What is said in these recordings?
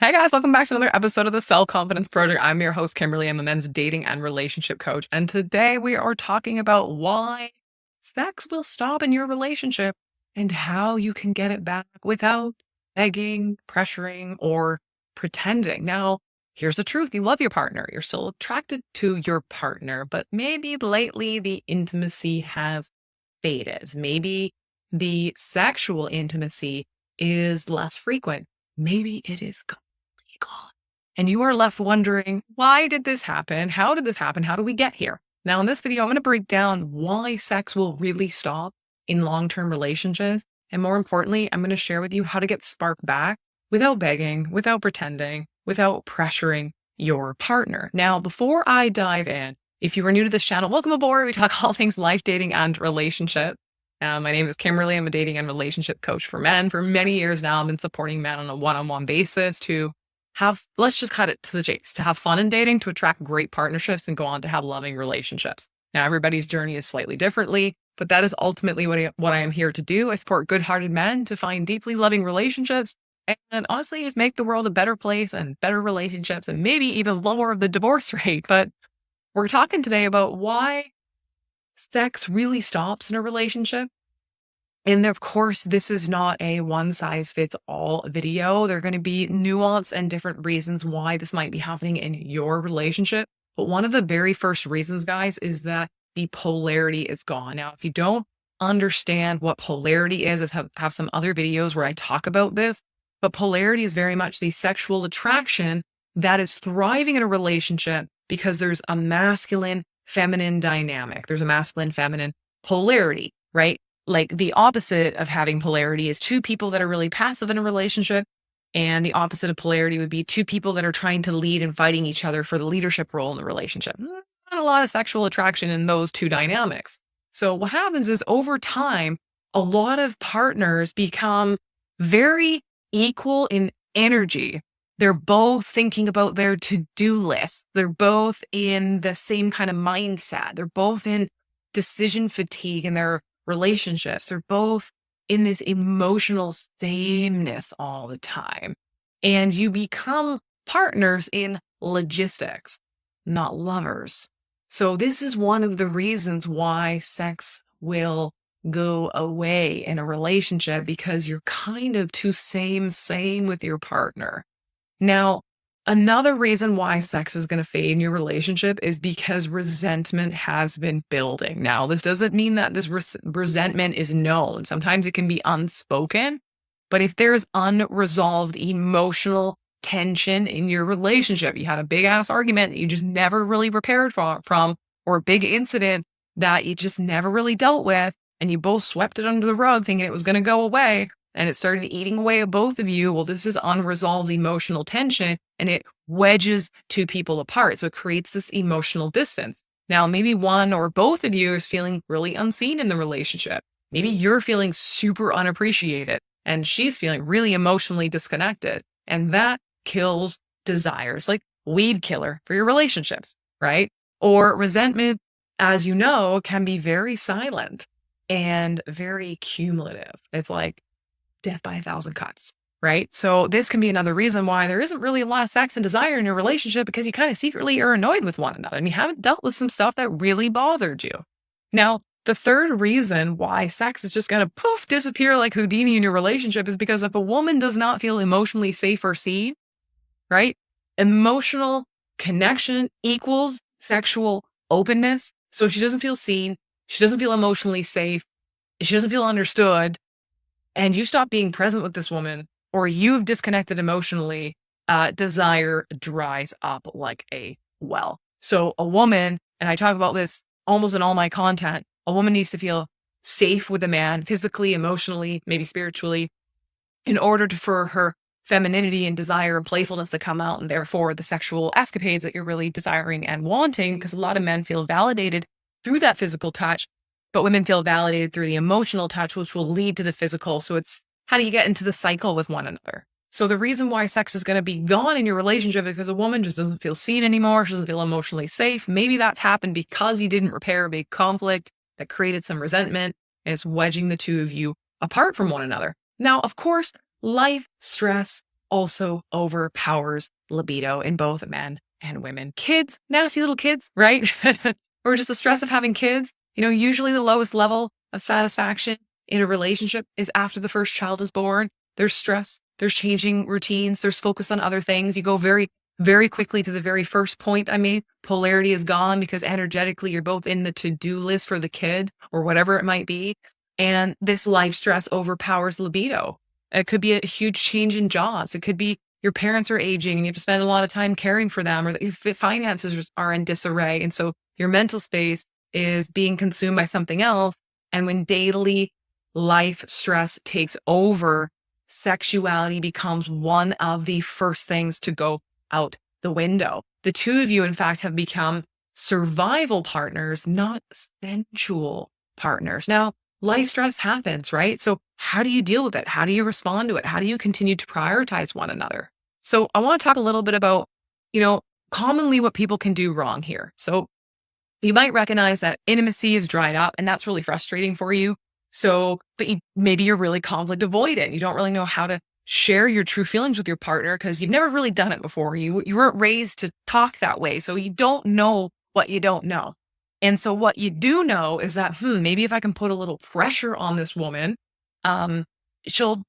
Hey guys, welcome back to another episode of the Self Confidence Project. I'm your host, Kimberly. I'm a men's dating and relationship coach. And today we are talking about why sex will stop in your relationship and how you can get it back without begging, pressuring, or pretending. Now, here's the truth. You love your partner. You're still attracted to your partner, but maybe lately the intimacy has faded. Maybe the sexual intimacy is less frequent. Maybe it is gone. And you are left wondering, why did this happen? How did this happen? How do we get here? Now, in this video, I'm going to break down why sex will really stop in long-term relationships. And more importantly, I'm going to share with you how to get spark back without begging, without pretending, without pressuring your partner. Now, before I dive in, if you are new to this channel, welcome aboard. We talk all things life, dating, and relationship. My name is Kimberly. I'm a dating and relationship coach for men. For many years now, I've been supporting men on a one-on-one basis to let's just cut it to the chase, to have fun in dating, to attract great partnerships, and go on to have loving relationships. Now, everybody's journey is slightly differently, but that is ultimately what I am here to do. I support good-hearted men to find deeply loving relationships and honestly just make the world a better place and better relationships and maybe even lower the divorce rate. But we're talking today about why sex really stops in a relationship. And of course, this is not a one-size-fits-all video. There are going to be nuance and different reasons why this might be happening in your relationship. But one of the very first reasons, guys, is that the polarity is gone. Now, if you don't understand what polarity is, I have some other videos where I talk about this, but polarity is very much the sexual attraction that is thriving in a relationship because there's a masculine-feminine dynamic. There's a masculine-feminine polarity, right? Like the opposite of having polarity is two people that are really passive in a relationship. And the opposite of polarity would be two people that are trying to lead and fighting each other for the leadership role in the relationship. Not a lot of sexual attraction in those two dynamics. So what happens is over time, a lot of partners become very equal in energy. They're both thinking about their to-do list. They're both in the same kind of mindset. They're both in decision fatigue in their relationships. They're both in this emotional sameness all the time. And you become partners in logistics, not lovers. So this is one of the reasons why sex will go away in a relationship, because you're kind of too same with your partner. Now, another reason why sex is going to fade in your relationship is because resentment has been building. Now, this doesn't mean that this resentment is known. Sometimes it can be unspoken, but if there's unresolved emotional tension in your relationship, you had a big ass argument that you just never really repaired from, or a big incident that you just never really dealt with, and you both swept it under the rug thinking it was going to go away, and it started eating away at both of you. Well, this is unresolved emotional tension, and it wedges two people apart. So it creates this emotional distance. Now, maybe one or both of you is feeling really unseen in the relationship. Maybe you're feeling super unappreciated and she's feeling really emotionally disconnected. And that kills desires, like weed killer for your relationships, right? Or resentment, as you know, can be very silent and very cumulative. It's like death by 1,000 cuts, right? So this can be another reason why there isn't really a lot of sex and desire in your relationship, because you kind of secretly are annoyed with one another and you haven't dealt with some stuff that really bothered you. Now, the third reason why sex is just going to poof, disappear like Houdini in your relationship is because if a woman does not feel emotionally safe or seen, right? Emotional connection equals sexual openness. So if she doesn't feel seen, she doesn't feel emotionally safe, she doesn't feel understood, and you stop being present with this woman, or you've disconnected emotionally, desire dries up like a well. So a woman, and I talk about this almost in all my content, a woman needs to feel safe with a man, physically, emotionally, maybe spiritually, in order for her femininity and desire and playfulness to come out, and therefore the sexual escapades that you're really desiring and wanting, because a lot of men feel validated through that physical touch, but women feel validated through the emotional touch, which will lead to the physical. So it's how do you get into the cycle with one another? So the reason why sex is going to be gone in your relationship is because a woman just doesn't feel seen anymore. She doesn't feel emotionally safe. Maybe that's happened because you didn't repair a big conflict that created some resentment, and it's wedging the two of you apart from one another. Now, of course, life, stress, also overpowers libido in both men and women. Kids, nasty little kids, right? Or just the stress of having kids. Usually the lowest level of satisfaction in a relationship is after the first child is born. There's stress, there's changing routines, there's focus on other things. You go very, very quickly to the very first point I made. Polarity is gone because energetically you're both in the to-do list for the kid or whatever it might be. And this life stress overpowers libido. It could be a huge change in jobs. It could be your parents are aging and you have to spend a lot of time caring for them, or that your finances are in disarray. And so your mental space is being consumed by something else. And when daily life stress takes over, sexuality becomes one of the first things to go out the window. The two of you, in fact, have become survival partners, not sensual partners. Now, life stress happens, right? So how do you deal with it? How do you respond to it? How do you continue to prioritize one another? So I want to talk a little bit about, commonly what people can do wrong here. So you might recognize that intimacy is dried up and that's really frustrating for you. So, but maybe you're really conflict avoidant. You don't really know how to share your true feelings with your partner because you've never really done it before. You weren't raised to talk that way. So you don't know what you don't know. And so what you do know is that, maybe if I can put a little pressure on this woman, she'll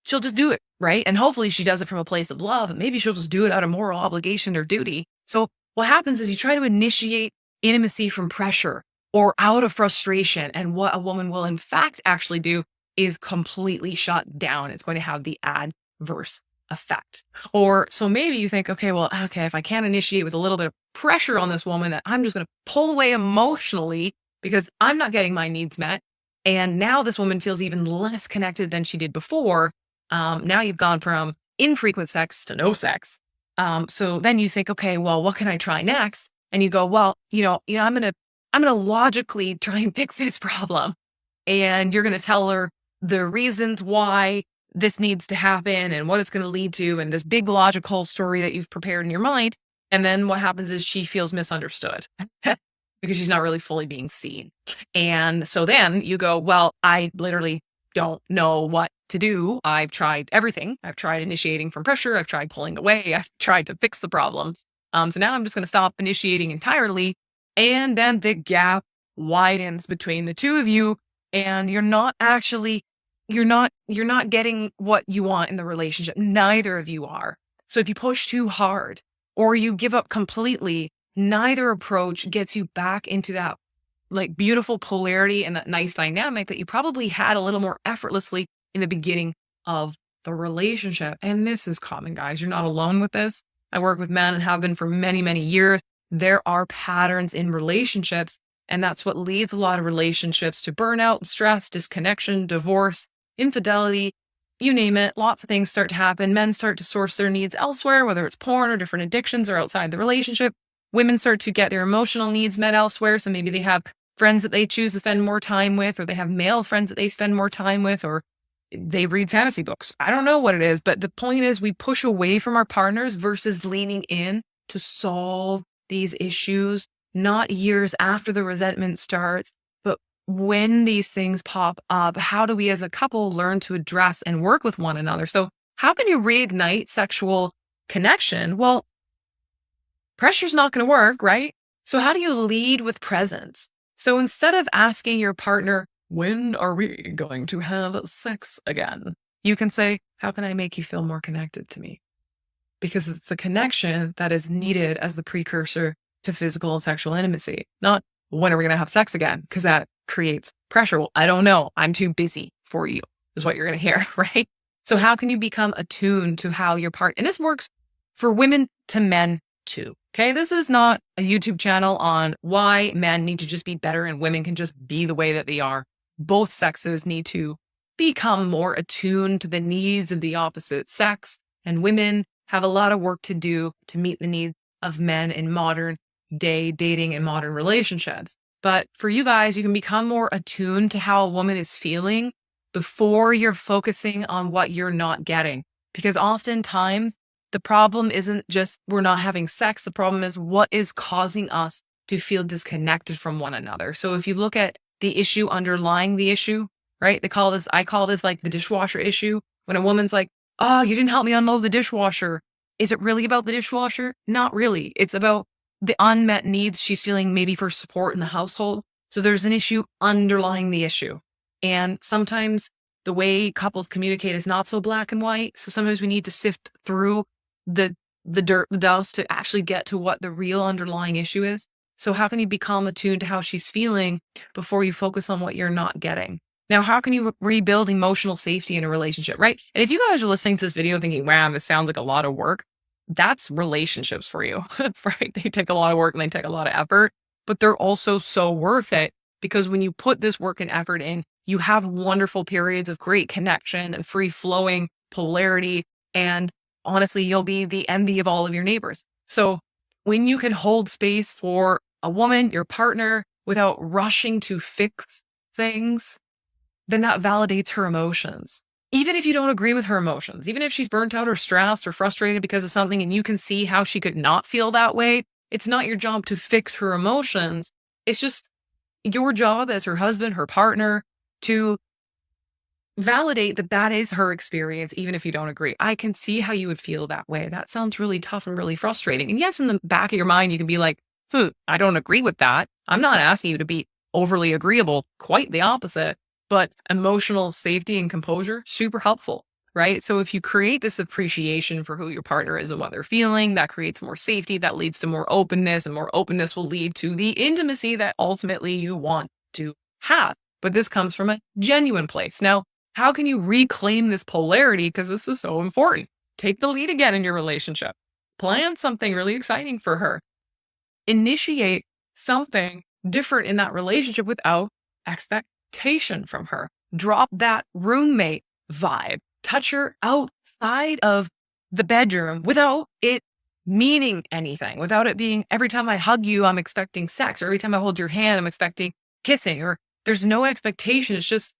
just do it, right? And hopefully she does it from a place of love. And maybe she'll just do it out of moral obligation or duty. So what happens is you try to initiate intimacy from pressure or out of frustration. And what a woman will in fact actually do is completely shut down. It's going to have the adverse effect. Or so maybe you think, okay, if I can't initiate with a little bit of pressure on this woman, that I'm just going to pull away emotionally because I'm not getting my needs met. And now this woman feels even less connected than she did before. Now you've gone from infrequent sex to no sex. So then you think, okay, well, what can I try next? And you go, well, I'm going to logically try and fix this problem. And you're going to tell her the reasons why this needs to happen and what it's going to lead to, and this big logical story that you've prepared in your mind. And then what happens is she feels misunderstood because she's not really fully being seen. And so then you go, well, I literally don't know what to do. I've tried everything. I've tried initiating from pressure. I've tried pulling away. I've tried to fix the problems. So now I'm just going to stop initiating entirely. And then the gap widens between the two of you, and you're not getting what you want in the relationship. Neither of you are. So if you push too hard or you give up completely, neither approach gets you back into that beautiful polarity and that nice dynamic that you probably had a little more effortlessly in the beginning of the relationship. And this is common, guys. You're not alone with this. I work with men and have been for many, many years. There are patterns in relationships, and that's what leads a lot of relationships to burnout, stress, disconnection, divorce, infidelity, you name it. Lots of things start to happen. Men start to source their needs elsewhere, whether it's porn or different addictions or outside the relationship. Women start to get their emotional needs met elsewhere. So maybe they have friends that they choose to spend more time with, or they have male friends that they spend more time with, or they read fantasy books. I don't know what it is, but the point is we push away from our partners versus leaning in to solve these issues, not years after the resentment starts, but when these things pop up. How do we as a couple learn to address and work with one another? So how can you reignite sexual connection? Well, pressure's not going to work, right? So how do you lead with presence? So instead of asking your partner, when are we going to have sex again? You can say, how can I make you feel more connected to me? Because it's the connection that is needed as the precursor to physical and sexual intimacy, not when are we going to have sex again? Because that creates pressure. Well, I don't know. I'm too busy for you is what you're going to hear, right? So how can you become attuned to how your and this works for women to men too. Okay. This is not a YouTube channel on why men need to just be better and women can just be the way that they are. Both sexes need to become more attuned to the needs of the opposite sex, and women have a lot of work to do to meet the needs of men in modern day dating and modern relationships. But for you guys, you can become more attuned to how a woman is feeling before you're focusing on what you're not getting. Because oftentimes the problem isn't just we're not having sex. The problem is what is causing us to feel disconnected from one another. So if you look at the issue underlying the issue, right? I call this like the dishwasher issue. When a woman's like, Oh, you didn't help me unload the dishwasher. Is it really about the dishwasher? Not really. It's about the unmet needs she's feeling maybe for support in the household. So there's an issue underlying the issue. And sometimes the way couples communicate is not so black and white. So sometimes we need to sift through the the dirt, the dust to actually get to what the real underlying issue is. So how can you become attuned to how she's feeling before you focus on what you're not getting? Now, how can you rebuild emotional safety in a relationship, right? And if you guys are listening to this video thinking, wow, this sounds like a lot of work, that's relationships for you, right? They take a lot of work and they take a lot of effort, but they're also so worth it because when you put this work and effort in, you have wonderful periods of great connection and free flowing polarity. And honestly, you'll be the envy of all of your neighbors. So when you can hold space for a woman, your partner, without rushing to fix things, then that validates her emotions. Even if you don't agree with her emotions, even if she's burnt out or stressed or frustrated because of something and you can see how she could not feel that way, it's not your job to fix her emotions. It's just your job as her husband, her partner, to validate that that is her experience, even if you don't agree. I can see how you would feel that way. That sounds really tough and really frustrating. And yes, in the back of your mind, you can be like, I don't agree with that. I'm not asking you to be overly agreeable, quite the opposite. But emotional safety and composure, super helpful, right? So if you create this appreciation for who your partner is and what they're feeling, that creates more safety, that leads to more openness, and more openness will lead to the intimacy that ultimately you want to have. But this comes from a genuine place. Now, how can you reclaim this polarity? Because this is so important. Take the lead again in your relationship. Plan something really exciting for her. Initiate something different in that relationship without expectation from her. Drop that roommate vibe. Touch her outside of the bedroom without it meaning anything, without it being every time I hug you, I'm expecting sex, or every time I hold your hand, I'm expecting kissing, or there's no expectation. It's just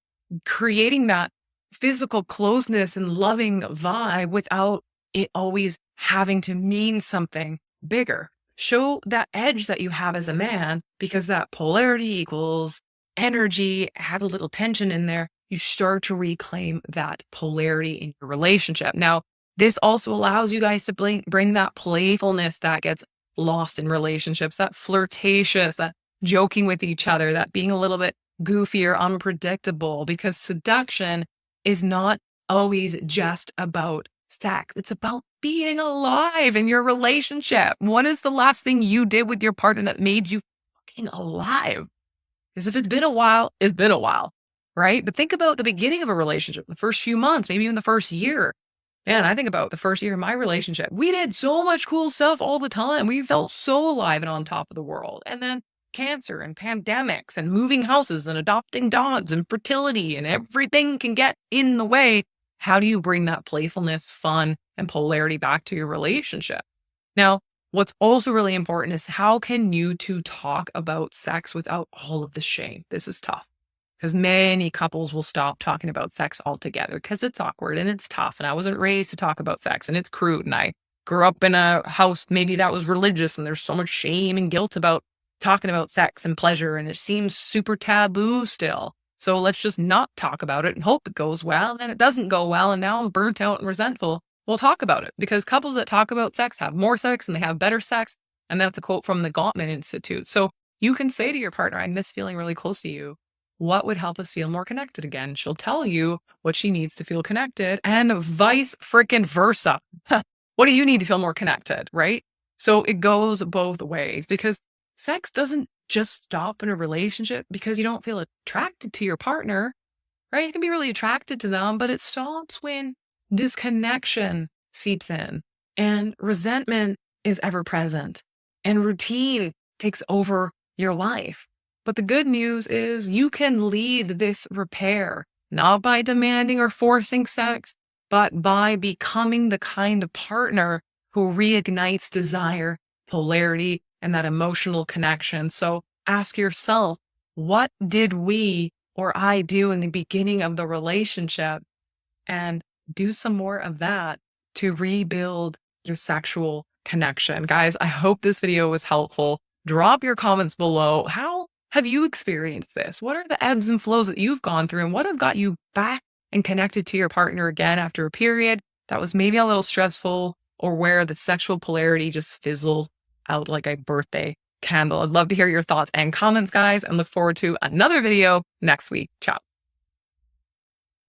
creating that physical closeness and loving vibe without it always having to mean something bigger. Show that edge that you have as a man, because that polarity equals energy, add a little tension in there, you start to reclaim that polarity in your relationship. Now, this also allows you guys to bring that playfulness that gets lost in relationships, that flirtatious, that joking with each other, that being a little bit goofy or unpredictable, because seduction is not always just about sex. It's about being alive in your relationship. What is the last thing you did with your partner that made you fucking alive? Because if it's been a while, it's been a while, right? But think about the beginning of a relationship, the first few months, maybe even the first year. Man, I think about the first year of my relationship. We did so much cool stuff all the time. We felt so alive and on top of the world. And then cancer and pandemics and moving houses and adopting dogs and fertility and everything can get in the way. How do you bring that playfulness, fun, and polarity back to your relationship? Now, what's also really important is how can you two talk about sex without all of the shame? This is tough because many couples will stop talking about sex altogether because it's awkward and it's tough. And I wasn't raised to talk about sex and it's crude. And I grew up in a house maybe that was religious and there's so much shame and guilt about talking about sex and pleasure. And it seems super taboo still. So let's just not talk about it and hope it goes well. And then it doesn't go well. And now I'm burnt out and resentful. We'll talk about it because couples that talk about sex have more sex and they have better sex. And that's a quote from the Gottman Institute. So you can say to your partner, I miss feeling really close to you. What would help us feel more connected again? She'll tell you what she needs to feel connected and vice freaking versa. What do you need to feel more connected, right? So it goes both ways because sex doesn't just stop in a relationship because you don't feel attracted to your partner, right? You can be really attracted to them, but it stops when disconnection seeps in and resentment is ever present and routine takes over your life. But the good news is you can lead this repair, not by demanding or forcing sex, but by becoming the kind of partner who reignites desire, polarity, and that emotional connection. So ask yourself, what did we or I do in the beginning of the relationship? And do some more of that to rebuild your sexual connection. Guys, I hope this video was helpful. Drop your comments below. How have you experienced this? What are the ebbs and flows that you've gone through? And what has got you back and connected to your partner again after a period? that was maybe a little stressful, or where the sexual polarity just fizzled out like a birthday candle. I'd love to hear your thoughts and comments, guys, and look forward to another video next week. Ciao.